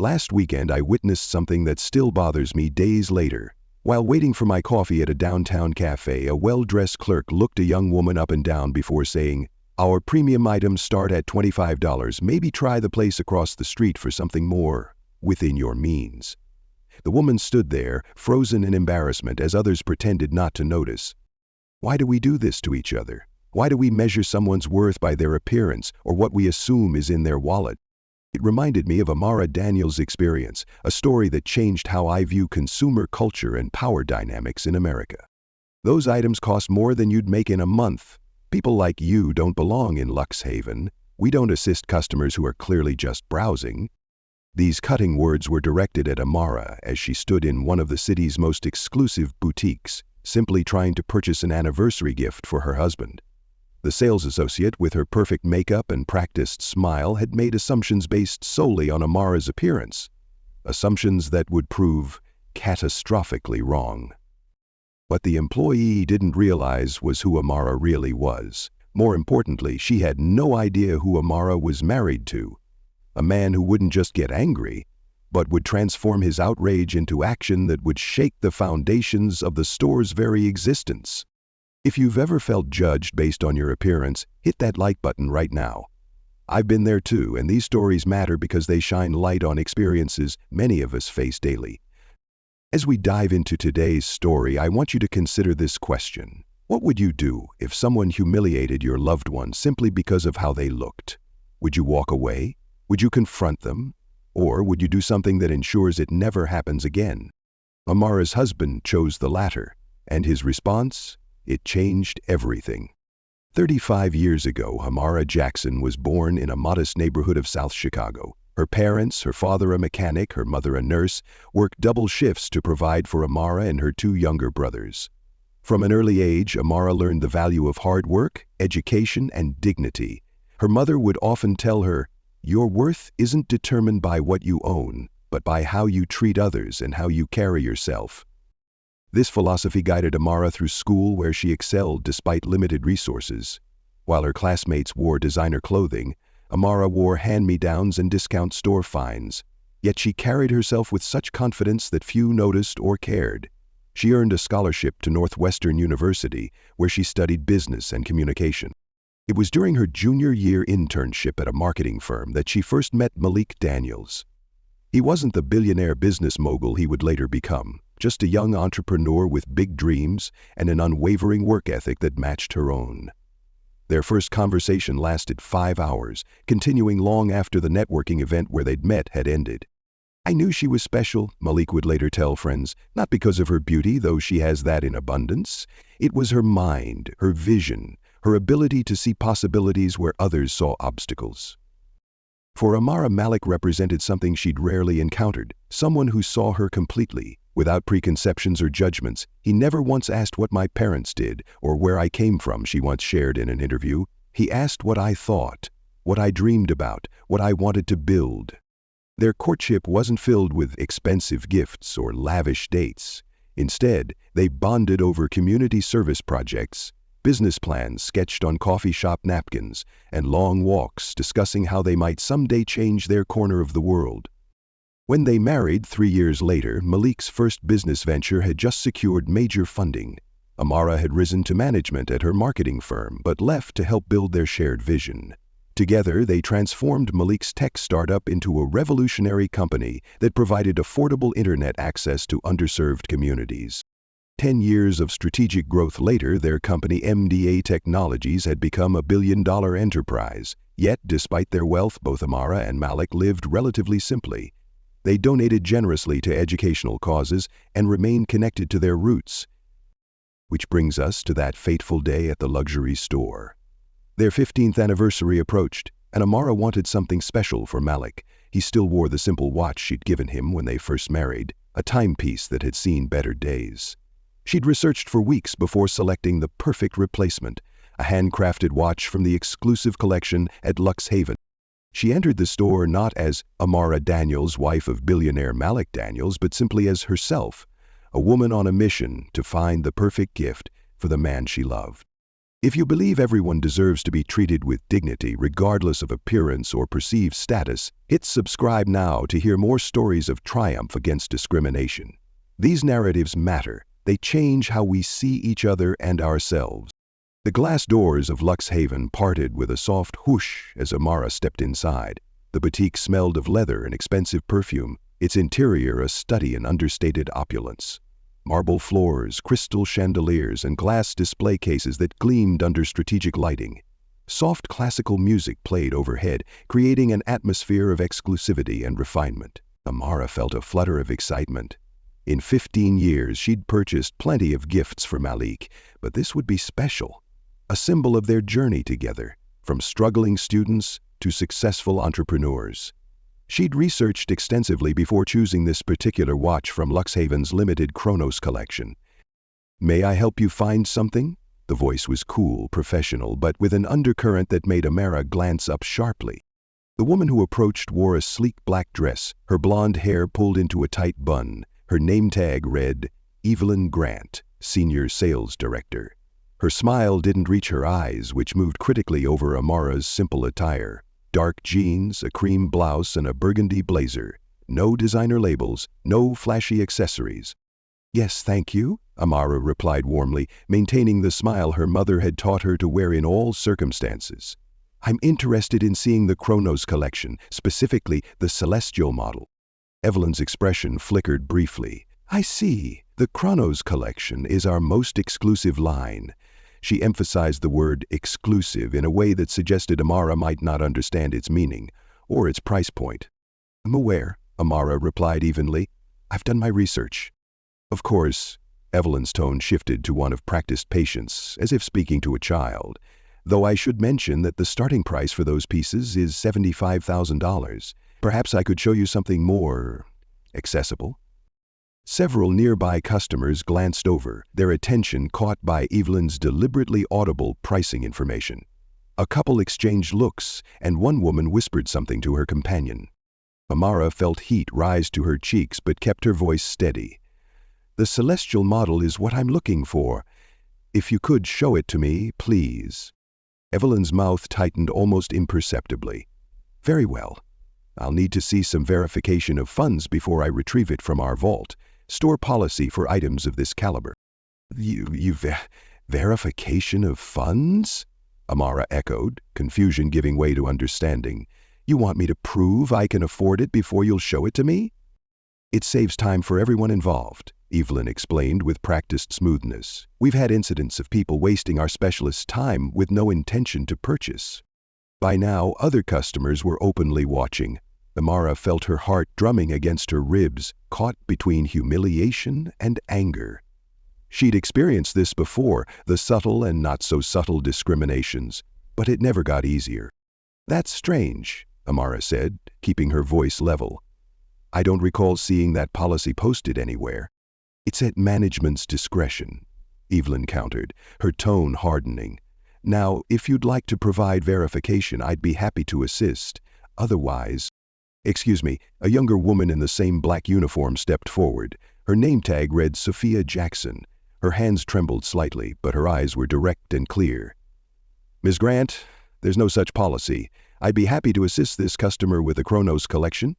Last weekend I witnessed something that still bothers me days later. While waiting for my coffee at a downtown cafe, a well-dressed clerk looked a young woman up and down before saying, "Our premium items start at $25. Maybe try the place across the street for something more within your means." The woman stood there, frozen in embarrassment as others pretended not to notice. Why do we do this to each other? Why do we measure someone's worth by their appearance or what we assume is in their wallet? It reminded me of Amara Daniels' experience, a story that changed how I view consumer culture and power dynamics in America. Those items cost more than you'd make in a month. People like you don't belong in Luxhaven. We don't assist customers who are clearly just browsing. These cutting words were directed at Amara as she stood in one of the city's most exclusive boutiques, simply trying to purchase an anniversary gift for her husband. The sales associate, with her perfect makeup and practiced smile, had made assumptions based solely on Amara's appearance, assumptions that would prove catastrophically wrong. What the employee didn't realize was who Amara really was. More importantly, she had no idea who Amara was married to, a man who wouldn't just get angry, but would transform his outrage into action that would shake the foundations of the store's very existence. If you've ever felt judged based on your appearance, hit that like button right now. I've been there too, and these stories matter because they shine light on experiences many of us face daily. As we dive into today's story, I want you to consider this question. What would you do if someone humiliated your loved one simply because of how they looked? Would you walk away? Would you confront them? Or would you do something that ensures it never happens again? Amara's husband chose the latter, and his response? It changed everything. 35 years ago, Amara Jackson was born in a modest neighborhood of South Chicago. Her parents, her father a mechanic, her mother a nurse, worked double shifts to provide for Amara and her two younger brothers. From an early age, Amara learned the value of hard work, education, and dignity. Her mother would often tell her, "Your worth isn't determined by what you own, but by how you treat others and how you carry yourself." This philosophy guided Amara through school, where she excelled despite limited resources. While her classmates wore designer clothing, Amara wore hand-me-downs and discount store finds. Yet she carried herself with such confidence that few noticed or cared. She earned a scholarship to Northwestern University, where she studied business and communication. It was during her junior year internship at a marketing firm that she first met Malik Daniels. He wasn't the billionaire business mogul he would later become, just a young entrepreneur with big dreams and an unwavering work ethic that matched her own. Their first conversation lasted 5 hours, continuing long after the networking event where they'd met had ended. "I knew she was special," Malik would later tell friends, "not because of her beauty, though she has that in abundance. It was her mind, her vision, her ability to see possibilities where others saw obstacles." For Amara, Malik represented something she'd rarely encountered, someone who saw her completely, without preconceptions or judgments. "He never once asked what my parents did or where I came from," she once shared in an interview. "He asked what I thought, what I dreamed about, what I wanted to build." Their courtship wasn't filled with expensive gifts or lavish dates. Instead, they bonded over community service projects, business plans sketched on coffee shop napkins, and long walks discussing how they might someday change their corner of the world. When they married 3 years later, Malik's first business venture had just secured major funding. Amara had risen to management at her marketing firm, but left to help build their shared vision. Together, they transformed Malik's tech startup into a revolutionary company that provided affordable internet access to underserved communities. 10 years of strategic growth later, their company MDA Technologies had become a billion-dollar enterprise. Yet, despite their wealth, both Amara and Malik lived relatively simply. They donated generously to educational causes and remained connected to their roots. Which brings us to that fateful day at the luxury store. Their 15th anniversary approached, and Amara wanted something special for Malik. He still wore the simple watch she'd given him when they first married, a timepiece that had seen better days. She'd researched for weeks before selecting the perfect replacement, a handcrafted watch from the exclusive collection at Luxhaven. She entered the store not as Amara Daniels, wife of billionaire Malik Daniels, but simply as herself, a woman on a mission to find the perfect gift for the man she loved. If you believe everyone deserves to be treated with dignity regardless of appearance or perceived status, hit subscribe now to hear more stories of triumph against discrimination. These narratives matter. They change how we see each other and ourselves. The glass doors of Lux Haven parted with a soft whoosh as Amara stepped inside. The boutique smelled of leather and expensive perfume, its interior a study in understated opulence. Marble floors, crystal chandeliers, and glass display cases that gleamed under strategic lighting. Soft classical music played overhead, creating an atmosphere of exclusivity and refinement. Amara felt a flutter of excitement. In 15 years, she'd purchased plenty of gifts for Malik, but this would be special. A symbol of their journey together, from struggling students to successful entrepreneurs. She'd researched extensively before choosing this particular watch from Luxhaven's limited Chronos collection. "May I help you find something?" The voice was cool, professional, but with an undercurrent that made Amara glance up sharply. The woman who approached wore a sleek black dress, her blonde hair pulled into a tight bun. Her name tag read, Evelyn Grant, Senior Sales Director. Her smile didn't reach her eyes, which moved critically over Amara's simple attire. Dark jeans, a cream blouse, and a burgundy blazer. No designer labels, no flashy accessories. "Yes, thank you," Amara replied warmly, maintaining the smile her mother had taught her to wear in all circumstances. "I'm interested in seeing the Chronos collection, specifically the Celestial model." Evelyn's expression flickered briefly. "I see. The Chronos collection is our most exclusive line." She emphasized the word exclusive in a way that suggested Amara might not understand its meaning or its price point. "I'm aware," Amara replied evenly. "I've done my research." "Of course." Evelyn's tone shifted to one of practiced patience, as if speaking to a child. "Though I should mention that the starting price for those pieces is $75,000. Perhaps I could show you something more accessible." Several nearby customers glanced over, their attention caught by Evelyn's deliberately audible pricing information. A couple exchanged looks, and one woman whispered something to her companion. Amara felt heat rise to her cheeks but kept her voice steady. "The Celestial model is what I'm looking for. If you could show it to me, please." Evelyn's mouth tightened almost imperceptibly. "Very well. I'll need to see some verification of funds before I retrieve it from our vault. Store policy for items of this caliber." Verification of funds?" Amara echoed, confusion giving way to understanding. "You want me to prove I can afford it before you'll show it to me?" "It saves time for everyone involved," Evelyn explained with practiced smoothness. "We've had incidents of people wasting our specialist's time with no intention to purchase." By now, other customers were openly watching. Amara felt her heart drumming against her ribs, caught between humiliation and anger. She'd experienced this before, the subtle and not-so-subtle discriminations, but it never got easier. "That's strange," Amara said, keeping her voice level. "I don't recall seeing that policy posted anywhere." "It's at management's discretion," Evelyn countered, her tone hardening. "Now, if you'd like to provide verification, I'd be happy to assist. Otherwise—" "Excuse me," a younger woman in the same black uniform stepped forward. Her name tag read Sophia Jackson. Her hands trembled slightly, but her eyes were direct and clear. "Ms. Grant, there's no such policy. I'd be happy to assist this customer with the Chronos collection."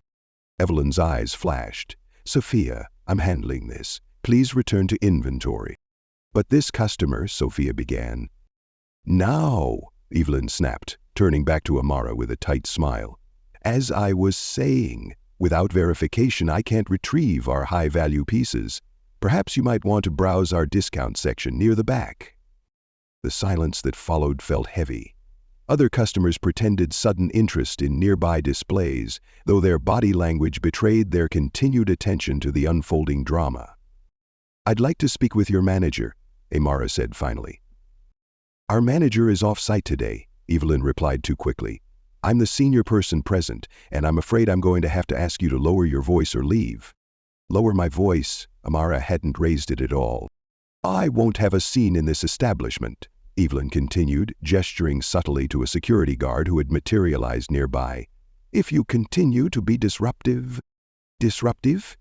Evelyn's eyes flashed. "Sophia, I'm handling this. Please return to inventory." "But this customer," Sophia began. "Now," Evelyn snapped, turning back to Amara with a tight smile. "As I was saying, without verification I can't retrieve our high-value pieces. Perhaps you might want to browse our discount section near the back." The silence that followed felt heavy. Other customers pretended sudden interest in nearby displays, though their body language betrayed their continued attention to the unfolding drama. "I'd like to speak with your manager," Amara said finally. "Our manager is off-site today," Evelyn replied too quickly. "I'm the senior person present, and I'm afraid I'm going to have to ask you to lower your voice or leave." "Lower my voice?" Amara hadn't raised it at all. "I won't have a scene in this establishment," Evelyn continued, gesturing subtly to a security guard who had materialized nearby. "If you continue to be disruptive—" "Disruptive?"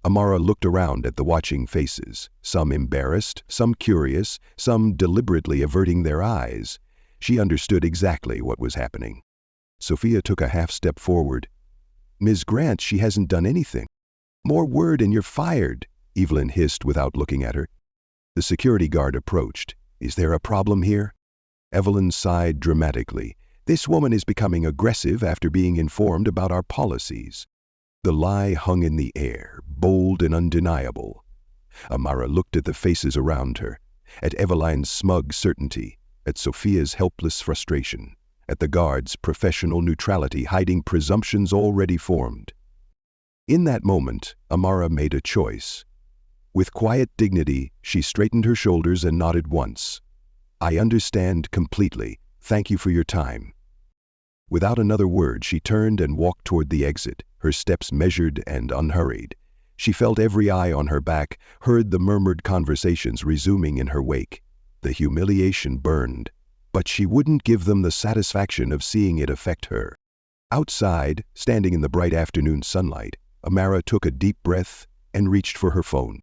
Amara looked around at the watching faces, some embarrassed, some curious, some deliberately averting their eyes. She understood exactly what was happening. Sophia took a half-step forward. "Ms. Grant, she hasn't done anything." "More word and you're fired," Evelyn hissed without looking at her. The security guard approached. "Is there a problem here?" Evelyn sighed dramatically. "This woman is becoming aggressive after being informed about our policies." The lie hung in the air, bold and undeniable. Amara looked at the faces around her, at Eveline's smug certainty, at Sophia's helpless frustration, at the guard's professional neutrality hiding presumptions already formed. In that moment, Amara made a choice. With quiet dignity, she straightened her shoulders and nodded once. "I understand completely. Thank you for your time." Without another word, she turned and walked toward the exit, her steps measured and unhurried. She felt every eye on her back, heard the murmured conversations resuming in her wake. The humiliation burned, but she wouldn't give them the satisfaction of seeing it affect her. Outside, standing in the bright afternoon sunlight, Amara took a deep breath and reached for her phone.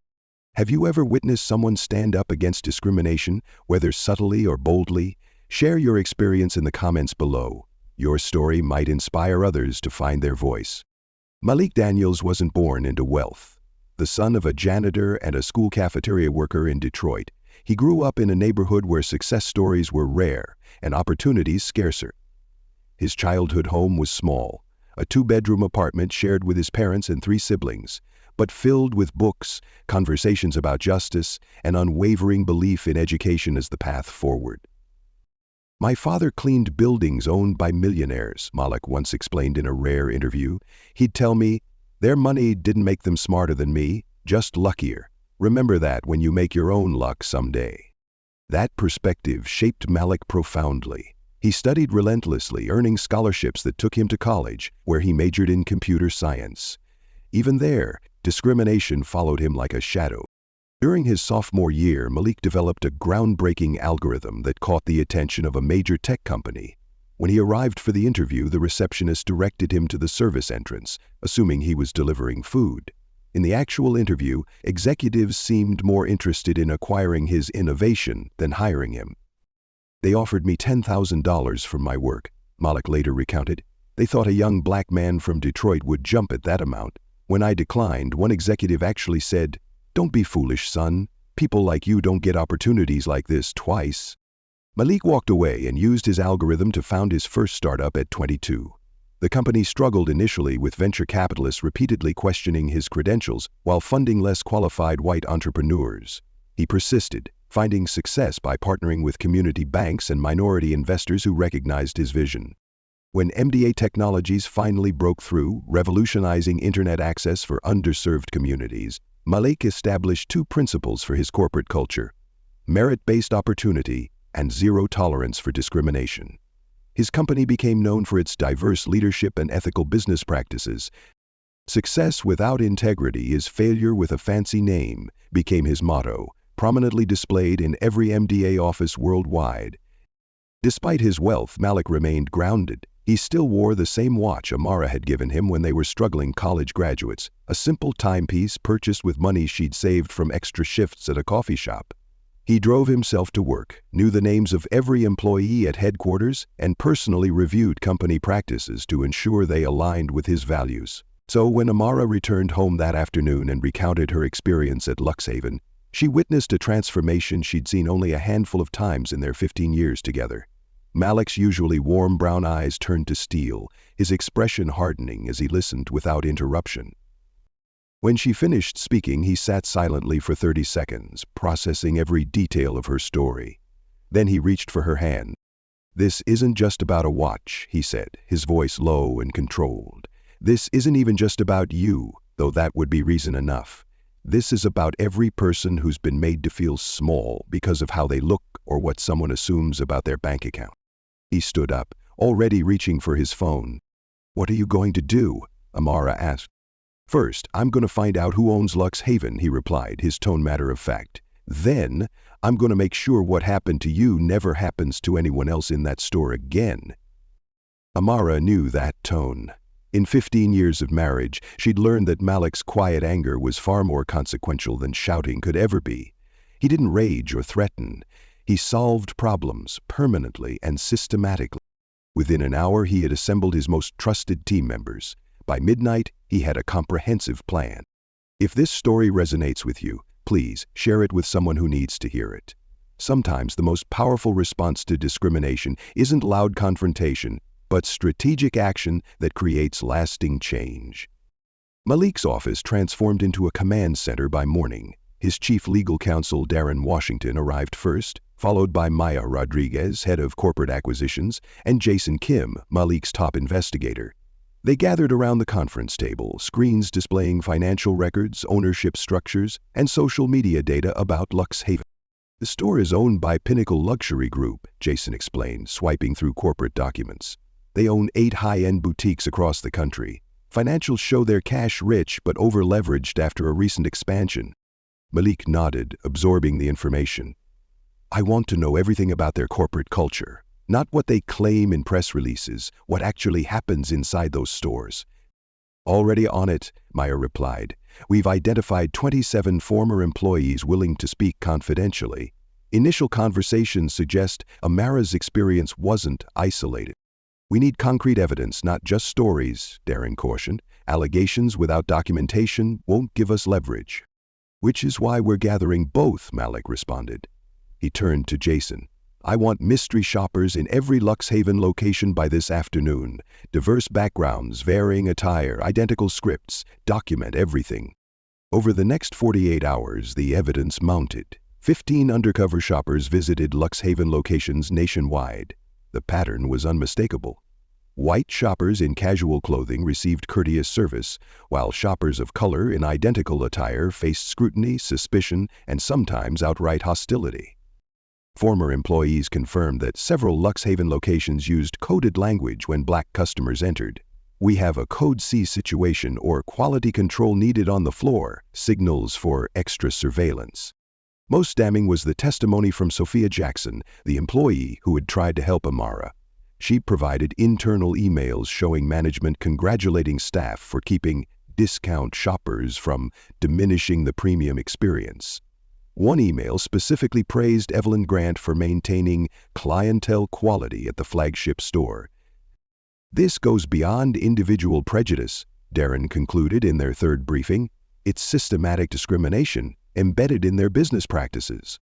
Have you ever witnessed someone stand up against discrimination, whether subtly or boldly? Share your experience in the comments below. Your story might inspire others to find their voice. Malik Daniels wasn't born into wealth. The son of a janitor and a school cafeteria worker in Detroit, he grew up in a neighborhood where success stories were rare and opportunities scarcer. His childhood home was small, a 2-bedroom apartment shared with his parents and 3 siblings, but filled with books, conversations about justice, and unwavering belief in education as the path forward. "My father cleaned buildings owned by millionaires," Malik once explained in a rare interview. "He'd tell me, their money didn't make them smarter than me, just luckier. Remember that when you make your own luck someday." That perspective shaped Malik profoundly. He studied relentlessly, earning scholarships that took him to college, where he majored in computer science. Even there, discrimination followed him like a shadow. During his sophomore year, Malik developed a groundbreaking algorithm that caught the attention of a major tech company. When he arrived for the interview, the receptionist directed him to the service entrance, assuming he was delivering food. In the actual interview, executives seemed more interested in acquiring his innovation than hiring him. "They offered me $10,000 for my work," Malik later recounted. "They thought a young black man from Detroit would jump at that amount. When I declined, one executive actually said, 'Don't be foolish, son. People like you don't get opportunities like this twice.'" Malik walked away and used his algorithm to found his first startup at 22. The company struggled initially, with venture capitalists repeatedly questioning his credentials while funding less qualified white entrepreneurs. He persisted, finding success by partnering with community banks and minority investors who recognized his vision. When MDA Technologies finally broke through, revolutionizing internet access for underserved communities, Malik established 2 principles for his corporate culture: merit-based opportunity and zero tolerance for discrimination. His company became known for its diverse leadership and ethical business practices. "Success without integrity is failure with a fancy name," became his motto, prominently displayed in every MDA office worldwide. Despite his wealth, Malik remained grounded. He still wore the same watch Amara had given him when they were struggling college graduates, a simple timepiece purchased with money she'd saved from extra shifts at a coffee shop. He drove himself to work, knew the names of every employee at headquarters, and personally reviewed company practices to ensure they aligned with his values. So when Amara returned home that afternoon and recounted her experience at Luxhaven, she witnessed a transformation she'd seen only a handful of times in their 15 years together. Malik's usually warm brown eyes turned to steel, his expression hardening as he listened without interruption. When she finished speaking, he sat silently for 30 seconds, processing every detail of her story. Then he reached for her hand. "This isn't just about a watch," he said, his voice low and controlled. "This isn't even just about you, though that would be reason enough. This is about every person who's been made to feel small because of how they look or what someone assumes about their bank account." He stood up, already reaching for his phone. "What are you going to do?" Amara asked. "First, I'm going to find out who owns Luxhaven," he replied, his tone matter-of-fact. "Then, I'm going to make sure what happened to you never happens to anyone else in that store again." Amara knew that tone. In 15 years of marriage, she'd learned that Malik's quiet anger was far more consequential than shouting could ever be. He didn't rage or threaten. He solved problems permanently and systematically. Within an hour, he had assembled his most trusted team members. By midnight, he had a comprehensive plan. If this story resonates with you, please share it with someone who needs to hear it. Sometimes the most powerful response to discrimination isn't loud confrontation, but strategic action that creates lasting change. Malik's office transformed into a command center by morning. His chief legal counsel, Darren Washington, arrived first, followed by Maya Rodriguez, head of corporate acquisitions, and Jason Kim, Malik's top investigator. They gathered around the conference table, screens displaying financial records, ownership structures, and social media data about Lux Haven. The store is owned by Pinnacle Luxury Group, Jason explained, swiping through corporate documents. They own 8 high-end boutiques across the country. Financials show they're cash-rich but over-leveraged after a recent expansion. Malik nodded, absorbing the information. I want to know everything about their corporate culture. Not what they claim in press releases, what actually happens inside those stores. Already on it, Maya replied. We've identified 27 former employees willing to speak confidentially. Initial conversations suggest Amara's experience wasn't isolated. We need concrete evidence, not just stories, Darren cautioned. Allegations without documentation won't give us leverage. Which is why we're gathering both, Malik responded. He turned to Jason. I want mystery shoppers in every Lux Haven location by this afternoon. Diverse backgrounds, varying attire, identical scripts. Document everything. Over the next 48 hours, the evidence mounted. 15 undercover shoppers visited Lux Haven locations nationwide. The pattern was unmistakable. White shoppers in casual clothing received courteous service, while shoppers of color in identical attire faced scrutiny, suspicion, and sometimes outright hostility. Former employees confirmed that several Lux Haven locations used coded language when black customers entered. We have a Code C situation or quality control needed on the floor, signals for extra surveillance. Most damning was the testimony from Sophia Jackson, the employee who had tried to help Amara. She provided internal emails showing management congratulating staff for keeping discount shoppers from diminishing the premium experience. One email specifically praised Evelyn Grant for maintaining clientele quality at the flagship store. This goes beyond individual prejudice, Darren concluded in their third briefing. It's systematic discrimination embedded in their business practices.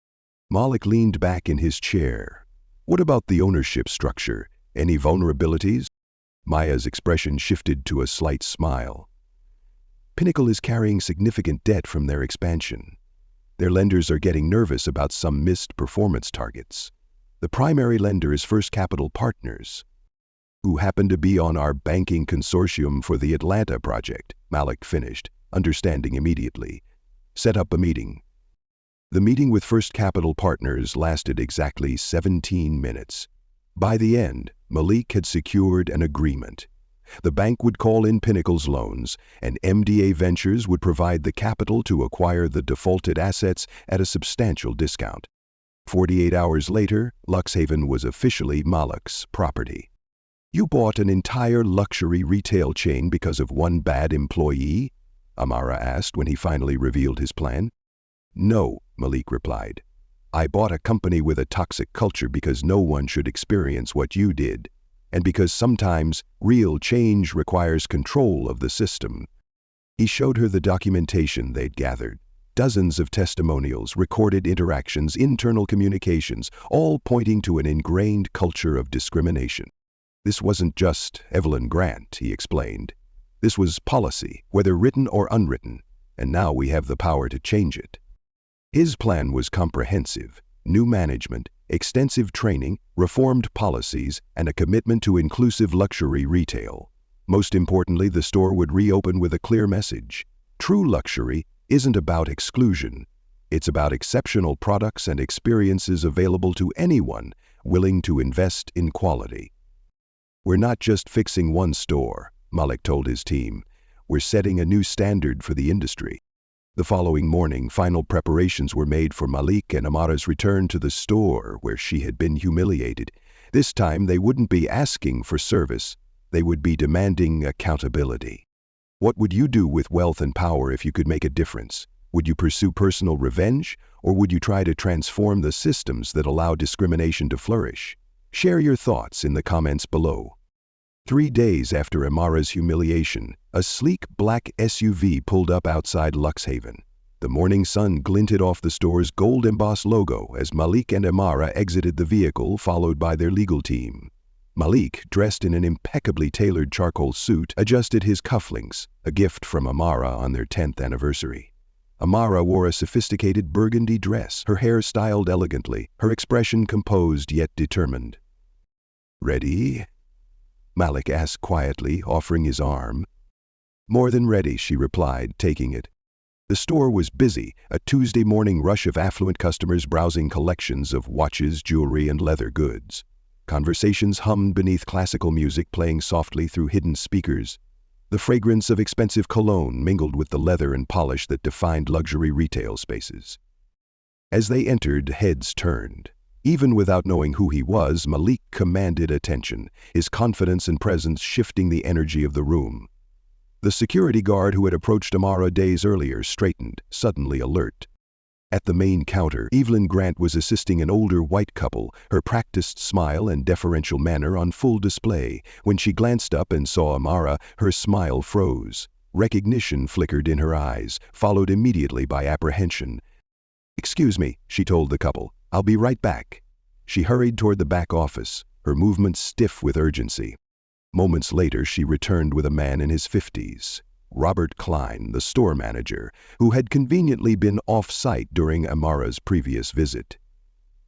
Malik leaned back in his chair. What about the ownership structure? Any vulnerabilities? Maya's expression shifted to a slight smile. Pinnacle is carrying significant debt from their expansion. Their lenders are getting nervous about some missed performance targets. The primary lender is First Capital Partners, who happen to be on our banking consortium for the Atlanta project, Malik finished, understanding immediately. Set up a meeting. The meeting with First Capital Partners lasted exactly 17 minutes. By the end, Malik had secured an agreement. The bank would call in Pinnacle's loans, and MDA Ventures would provide the capital to acquire the defaulted assets at a substantial discount. 48 hours later, Lux Haven was officially Malik's property. You bought an entire luxury retail chain because of one bad employee? Amara asked when he finally revealed his plan. No, Malik replied. I bought a company with a toxic culture because no one should experience what you did, and because sometimes real change requires control of the system. He showed her the documentation they'd gathered. Dozens of testimonials, recorded interactions, internal communications, all pointing to an ingrained culture of discrimination. This wasn't just Evelyn Grant, he explained. This was policy, whether written or unwritten, and now we have the power to change it. His plan was comprehensive: new management, extensive training, reformed policies, and a commitment to inclusive luxury retail. Most importantly, the store would reopen with a clear message. True luxury isn't about exclusion. It's about exceptional products and experiences available to anyone willing to invest in quality. We're not just fixing one store, Malik told his team. We're setting a new standard for the industry. The following morning, final preparations were made for Malik and Amara's return to the store where she had been humiliated. This time, they wouldn't be asking for service. They would be demanding accountability. What would you do with wealth and power if you could make a difference? Would you pursue personal revenge, or would you try to transform the systems that allow discrimination to flourish? Share your thoughts in the comments below. 3 days after Amara's humiliation, a sleek black SUV pulled up outside Luxhaven. The morning sun glinted off the store's gold-embossed logo as Malik and Amara exited the vehicle, followed by their legal team. Malik, dressed in an impeccably tailored charcoal suit, adjusted his cufflinks, a gift from Amara on their 10th anniversary. Amara wore a sophisticated burgundy dress, her hair styled elegantly, her expression composed yet determined. "Ready?" Malik asked quietly, offering his arm. "More than ready," she replied, taking it. The store was busy, a Tuesday morning rush of affluent customers browsing collections of watches, jewelry, and leather goods. Conversations hummed beneath classical music playing softly through hidden speakers. The fragrance of expensive cologne mingled with the leather and polish that defined luxury retail spaces. As they entered, heads turned. Even without knowing who he was, Malik commanded attention, his confidence and presence shifting the energy of the room. The security guard who had approached Amara days earlier straightened, suddenly alert. At the main counter, Evelyn Grant was assisting an older white couple, her practiced smile and deferential manner on full display. When she glanced up and saw Amara, her smile froze. Recognition flickered in her eyes, followed immediately by apprehension. "Excuse me," she told the couple. "I'll be right back." She hurried toward the back office, her movements stiff with urgency. Moments later, she returned with a man in his 50s, Robert Klein, the store manager, who had conveniently been off-site during Amara's previous visit.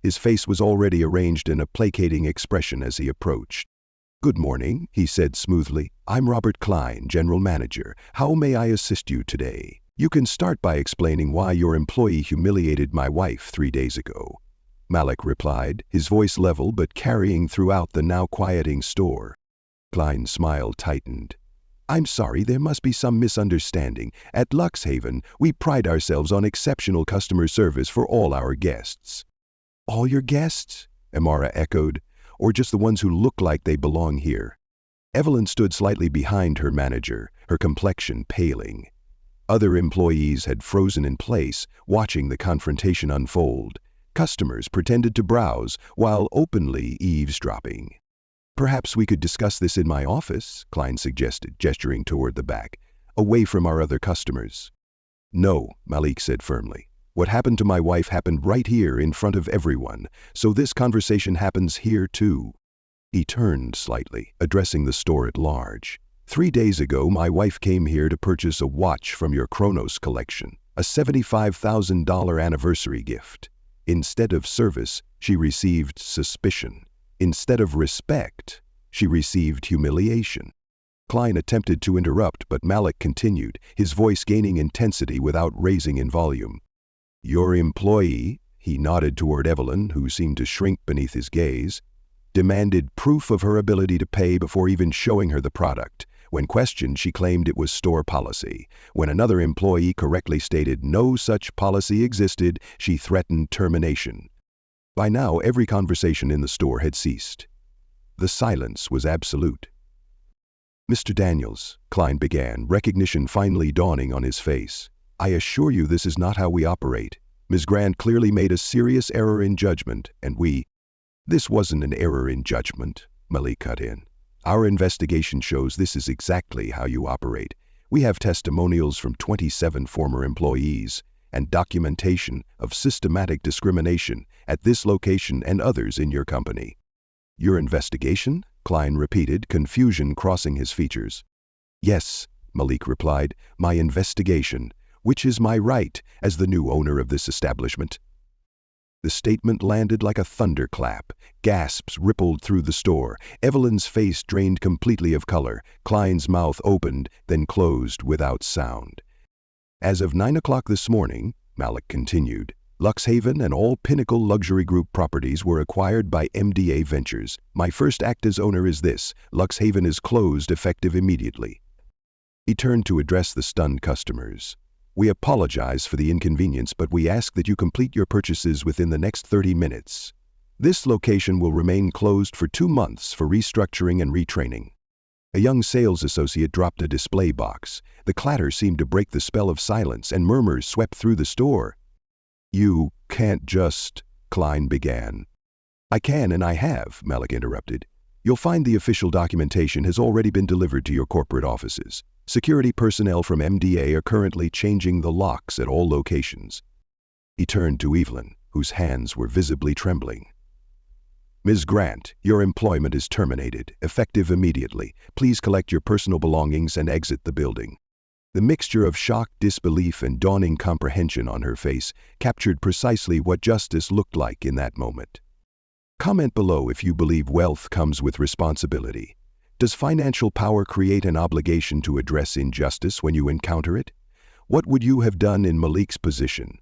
His face was already arranged in a placating expression as he approached. "Good morning," he said smoothly. "I'm Robert Klein, general manager. How may I assist you today? You can start by explaining why your employee humiliated my wife 3 days ago." Malik replied, his voice level but carrying throughout the now quieting store. Klein's smile tightened. "I'm sorry, there must be some misunderstanding. At Luxhaven, we pride ourselves on exceptional customer service for all our guests." "All your guests?" Amara echoed. "Or just the ones who look like they belong here?" Evelyn stood slightly behind her manager, her complexion paling. Other employees had frozen in place, watching the confrontation unfold. Customers pretended to browse while openly eavesdropping. "Perhaps we could discuss this in my office," Klein suggested, gesturing toward the back, "away from our other customers." "No," Malik said firmly. "What happened to my wife happened right here in front of everyone, so this conversation happens here too." He turned slightly, addressing the store at large. 3 days ago, my wife came here to purchase a watch from your Chronos collection, a $75,000 anniversary gift. Instead of service, she received suspicion. Instead of respect, she received humiliation. Klein attempted to interrupt, but Malik continued, his voice gaining intensity without raising in volume. "Your employee," he nodded toward Evelyn, who seemed to shrink beneath his gaze, "demanded proof of her ability to pay before even showing her the product. When questioned, she claimed it was store policy. When another employee correctly stated no such policy existed, she threatened termination." By now, every conversation in the store had ceased. The silence was absolute. "Mr. Daniels," Klein began, recognition finally dawning on his face, "I assure you this is not how we operate. Ms. Grant clearly made a serious error in judgment, and we—" "This wasn't an error in judgment," Malik cut in. "Our investigation shows this is exactly how you operate. We have testimonials from 27 former employees and documentation of systematic discrimination at this location and others in your company." "Your investigation?" Klein repeated, confusion crossing his features. "Yes," Malik replied, "my investigation, which is my right as the new owner of this establishment." The statement landed like a thunderclap. Gasps rippled through the store. Evelyn's face drained completely of color. Klein's mouth opened, then closed without sound. "As of 9 o'clock this morning," Malik continued, "Luxhaven and all Pinnacle Luxury Group properties were acquired by MDA Ventures. My first act as owner is this: Luxhaven is closed effective immediately." He turned to address the stunned customers. "We apologize for the inconvenience, but we ask that you complete your purchases within the next 30 minutes. This location will remain closed for 2 months for restructuring and retraining." A young sales associate dropped a display box. The clatter seemed to break the spell of silence, and murmurs swept through the store. "You can't just," Klein began. "I can and I have," Malik interrupted. "You'll find the official documentation has already been delivered to your corporate offices. Security personnel from MDA are currently changing the locks at all locations." He turned to Evelyn, whose hands were visibly trembling. "Ms. Grant, your employment is terminated, effective immediately. Please collect your personal belongings and exit the building." The mixture of shock, disbelief, and dawning comprehension on her face captured precisely what justice looked like in that moment. Comment below if you believe wealth comes with responsibility. Does financial power create an obligation to address injustice when you encounter it? What would you have done in Malik's position?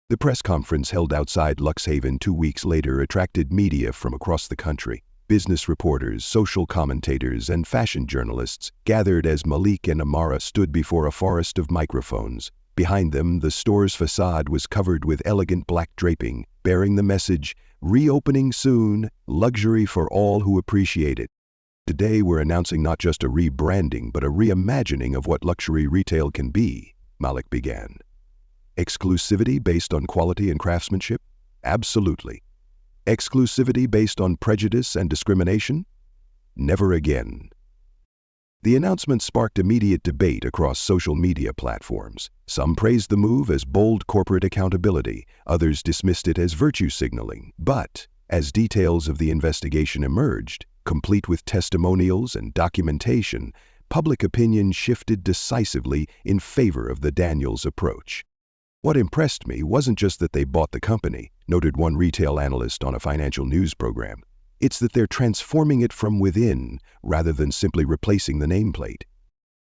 The press conference held outside Luxhaven 2 weeks later attracted media from across the country. Business reporters, social commentators, and fashion journalists gathered as Malik and Amara stood before a forest of microphones. Behind them, the store's facade was covered with elegant black draping, bearing the message, "Reopening soon, luxury for all who appreciate it." "Today we're announcing not just a rebranding, but a reimagining of what luxury retail can be," Malik began. "Exclusivity based on quality and craftsmanship? Absolutely. Exclusivity based on prejudice and discrimination? Never again." The announcement sparked immediate debate across social media platforms. Some praised the move as bold corporate accountability, others dismissed it as virtue signaling. But, as details of the investigation emerged, complete with testimonials and documentation, public opinion shifted decisively in favor of the Daniels approach. "What impressed me wasn't just that they bought the company," noted one retail analyst on a financial news program. "It's that they're transforming it from within, rather than simply replacing the nameplate."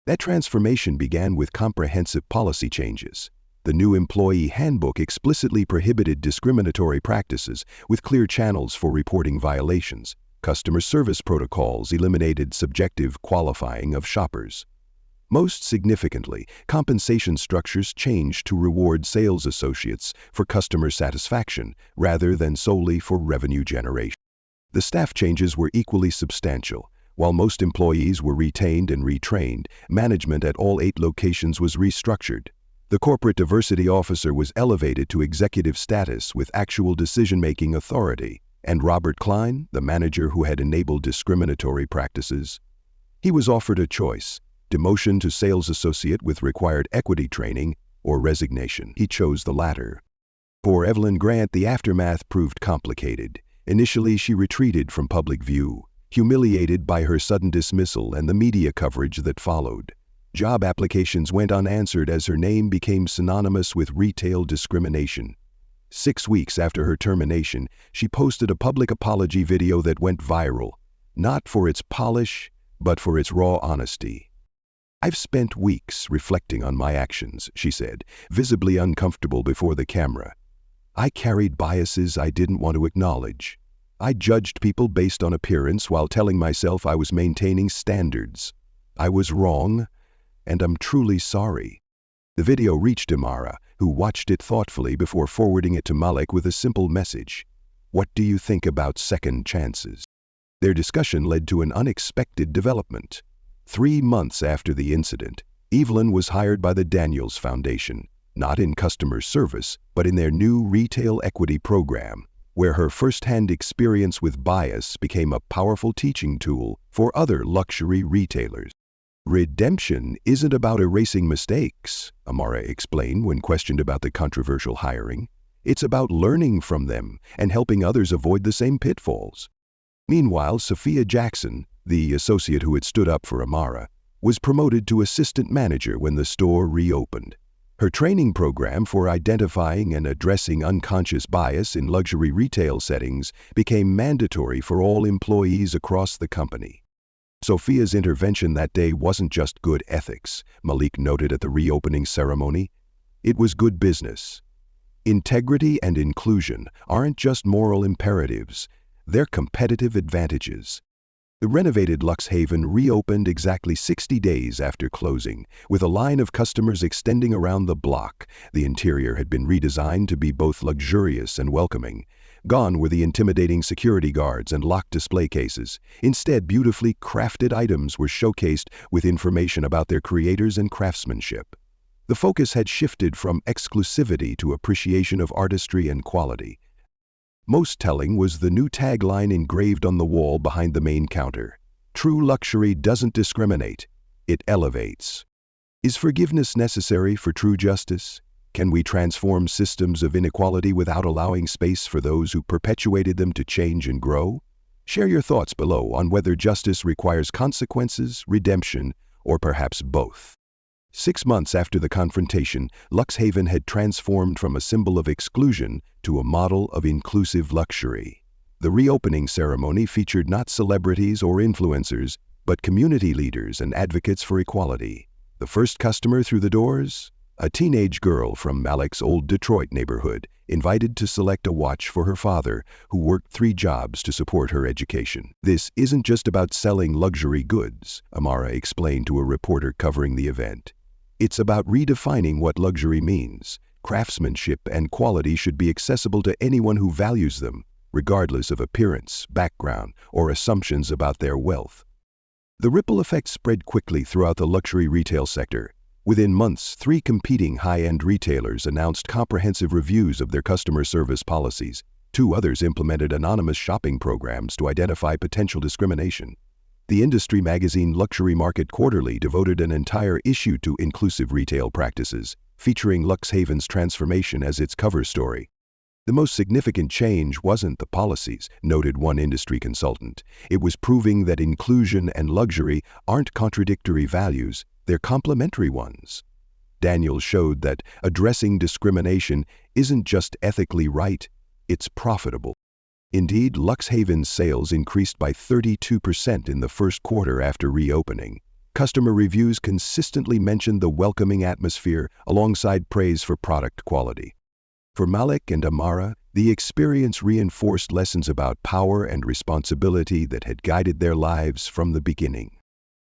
That transformation began with comprehensive policy changes. The new employee handbook explicitly prohibited discriminatory practices, with clear channels for reporting violations. Customer service protocols eliminated subjective qualifying of shoppers. Most significantly, compensation structures changed to reward sales associates for customer satisfaction rather than solely for revenue generation. The staff changes were equally substantial. While most employees were retained and retrained, management at all 8 locations was restructured. The corporate diversity officer was elevated to executive status with actual decision-making authority, and Robert Klein, the manager who had enabled discriminatory practices, he was offered a choice: demotion to sales associate with required equity training, or resignation. He chose the latter. For Evelyn Grant, the aftermath proved complicated. Initially, she retreated from public view, humiliated by her sudden dismissal and the media coverage that followed. Job applications went unanswered as her name became synonymous with retail discrimination. 6 weeks after her termination, she posted a public apology video that went viral, not for its polish, but for its raw honesty. "I've spent weeks reflecting on my actions," she said, visibly uncomfortable before the camera. "I carried biases I didn't want to acknowledge. I judged people based on appearance while telling myself I was maintaining standards. I was wrong, and I'm truly sorry." The video reached Amara, who watched it thoughtfully before forwarding it to Malik with a simple message: "What do you think about second chances?" Their discussion led to an unexpected development. 3 months after the incident, Evelyn was hired by the Daniels Foundation, not in customer service, but in their new retail equity program, where her first-hand experience with bias became a powerful teaching tool for other luxury retailers. "Redemption isn't about erasing mistakes," Amara explained when questioned about the controversial hiring. "It's about learning from them and helping others avoid the same pitfalls." Meanwhile, Sophia Jackson, the associate who had stood up for Amara, was promoted to assistant manager when the store reopened. Her training program for identifying and addressing unconscious bias in luxury retail settings became mandatory for all employees across the company. Sophia's intervention that day wasn't just good ethics, Malik noted at the reopening ceremony. It was good business. Integrity and inclusion aren't just moral imperatives, they're competitive advantages. The renovated Luxhaven reopened exactly 60 days after closing, with a line of customers extending around the block. The interior had been redesigned to be both luxurious and welcoming. Gone were the intimidating security guards and locked display cases. Instead, beautifully crafted items were showcased with information about their creators and craftsmanship. The focus had shifted from exclusivity to appreciation of artistry and quality. Most telling was the new tagline engraved on the wall behind the main counter. True luxury doesn't discriminate, it elevates. Is forgiveness necessary for true justice? Can we transform systems of inequality without allowing space for those who perpetuated them to change and grow? Share your thoughts below on whether justice requires consequences, redemption, or perhaps both. 6 months after the confrontation, Luxhaven had transformed from a symbol of exclusion to a model of inclusive luxury. The reopening ceremony featured not celebrities or influencers, but community leaders and advocates for equality. The first customer through the doors? A teenage girl from Malik's old Detroit neighborhood, invited to select a watch for her father, who worked 3 jobs to support her education. This isn't just about selling luxury goods, Amara explained to a reporter covering the event. It's about redefining what luxury means. Craftsmanship and quality should be accessible to anyone who values them, regardless of appearance, background, or assumptions about their wealth. The ripple effect spread quickly throughout the luxury retail sector. Within months, 3 competing high-end retailers announced comprehensive reviews of their customer service policies. 2 others implemented anonymous shopping programs to identify potential discrimination. The industry magazine Luxury Market Quarterly devoted an entire issue to inclusive retail practices, featuring Luxhaven's transformation as its cover story. The most significant change wasn't the policies, noted one industry consultant. It was proving that inclusion and luxury aren't contradictory values, they're complementary ones. Daniel showed that addressing discrimination isn't just ethically right, it's profitable. Indeed, Luxhaven's sales increased by 32% in the first quarter after reopening. Customer reviews consistently mentioned the welcoming atmosphere alongside praise for product quality. For Malik and Amara, the experience reinforced lessons about power and responsibility that had guided their lives from the beginning.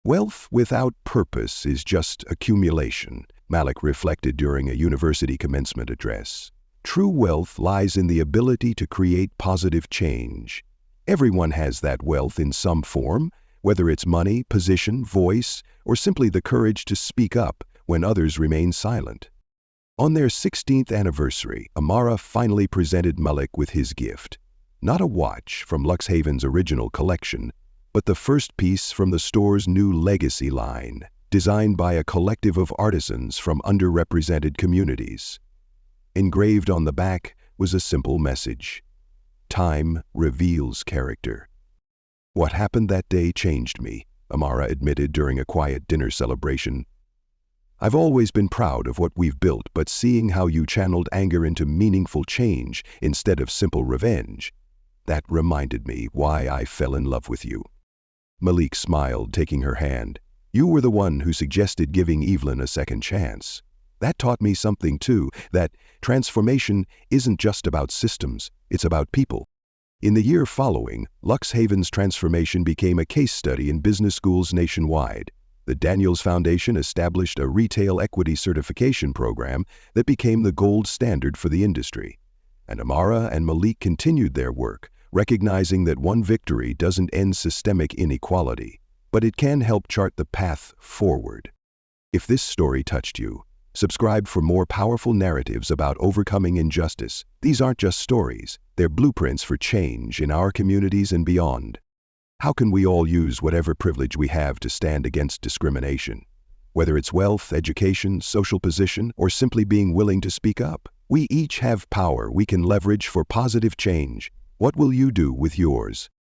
Wealth without purpose is just accumulation, Malik reflected during a university commencement address. True wealth lies in the ability to create positive change. Everyone has that wealth in some form, whether it's money, position, voice, or simply the courage to speak up when others remain silent. On their 16th anniversary, Amara finally presented Malik with his gift. Not a watch from Luxhaven's original collection, but the first piece from the store's new legacy line, designed by a collective of artisans from underrepresented communities. Engraved on the back was a simple message: "Time reveals character." "What happened that day changed me," Amara admitted during a quiet dinner celebration. "I've always been proud of what we've built, but seeing how you channeled anger into meaningful change instead of simple revenge, that reminded me why I fell in love with you." Malik smiled, taking her hand. "You were the one who suggested giving Evelyn a second chance. That taught me something too, that transformation isn't just about systems, it's about people." In the year following, Luxhaven's transformation became a case study in business schools nationwide. The Daniels Foundation established a retail equity certification program that became the gold standard for the industry. And Amara and Malik continued their work, recognizing that one victory doesn't end systemic inequality, but it can help chart the path forward. If this story touched you, subscribe for more powerful narratives about overcoming injustice. These aren't just stories, they're blueprints for change in our communities and beyond. How can we all use whatever privilege we have to stand against discrimination? Whether it's wealth, education, social position, or simply being willing to speak up, we each have power we can leverage for positive change. What will you do with yours?